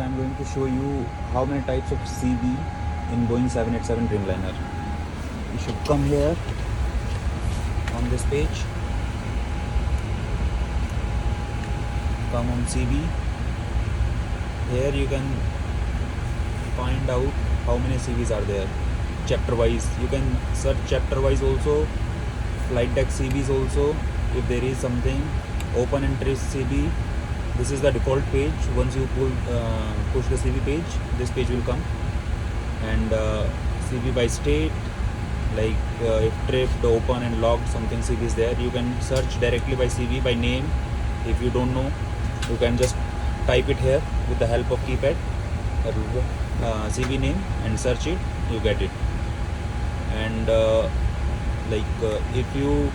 I'm going to show you how many types of CV in Boeing 787 Dreamliner. You should come here on this page. Come on CV. Here you can find out how many CVs are there. Chapter wise, you can search chapter wise also. Flight deck CVs also, if there is something. Open interest CV. This is the default page. Once you push the CV page, this page will come. And CV by state, like if tripped, open and locked, something CV is there. You can search directly by CV by name. If you don't know, you can just type it here with the help of keypad, CV name, and search it. You get it. And if you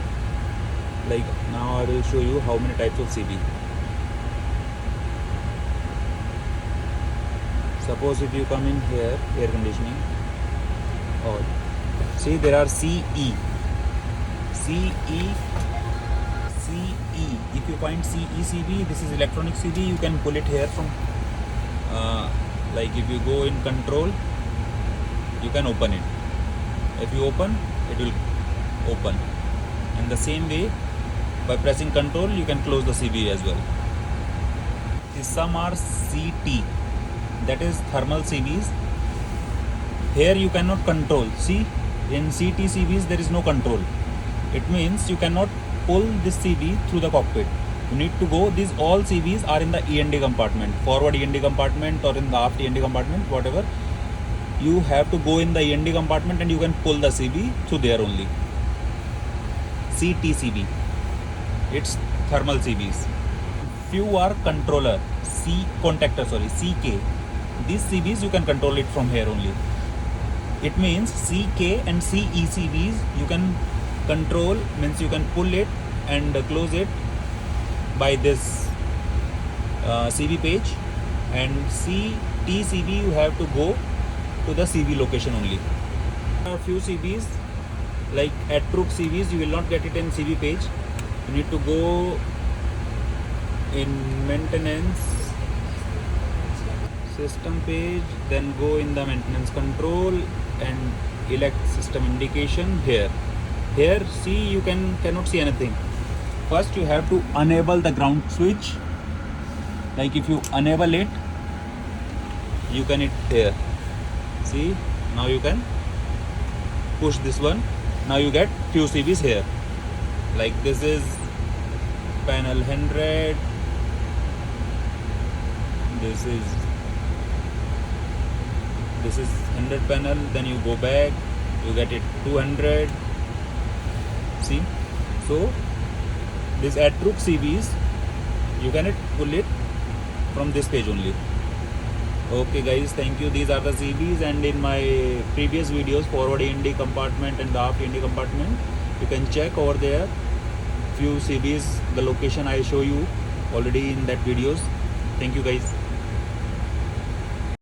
like, now I will show you how many types of CV. Suppose if you come in here, air conditioning, or see there are CE. If you find CE CV, this is electronic CV. You can pull it here from like if you go in control, you can open it. If you open, it will open. In the same way, by pressing control, you can close the CV as well. Some are CT, that is thermal CVs. Here you cannot control. See, in CT CVs there is no control. It means you cannot pull this CV through the cockpit. You need to go. These all CVs are in the E&D compartment, forward E&D compartment or in the aft E&D compartment, whatever. You have to go in the E&D compartment and you can pull the CV through there only. CT CV, it's thermal CVs. Few are controller, CK. These CVs you can control it from here only. It means CK and CE CVs you can control, means you can pull it and close it by this CV page. And CT CV you have to go to the CV location only. There are few CVs like ATRUC CVs, you will not get it in CV page. You need to go in maintenance system page, then go in the maintenance control and elect system indication here. Here see, you cannot see anything. First you have to enable the ground switch. Like if you enable it, you can hit here. See, now you can push this one. Now you get few CVs here. Like this is panel 100. This is 100 panel. Then you go back, you get it 200. See, so this ATRUC CVs you can pull it from this page only. Okay guys, thank you. These are the CVs, and in my previous videos, forward E&D compartment and the aft E&D compartment, you can check over there few CVs, the location I show you already in that videos. Thank you guys.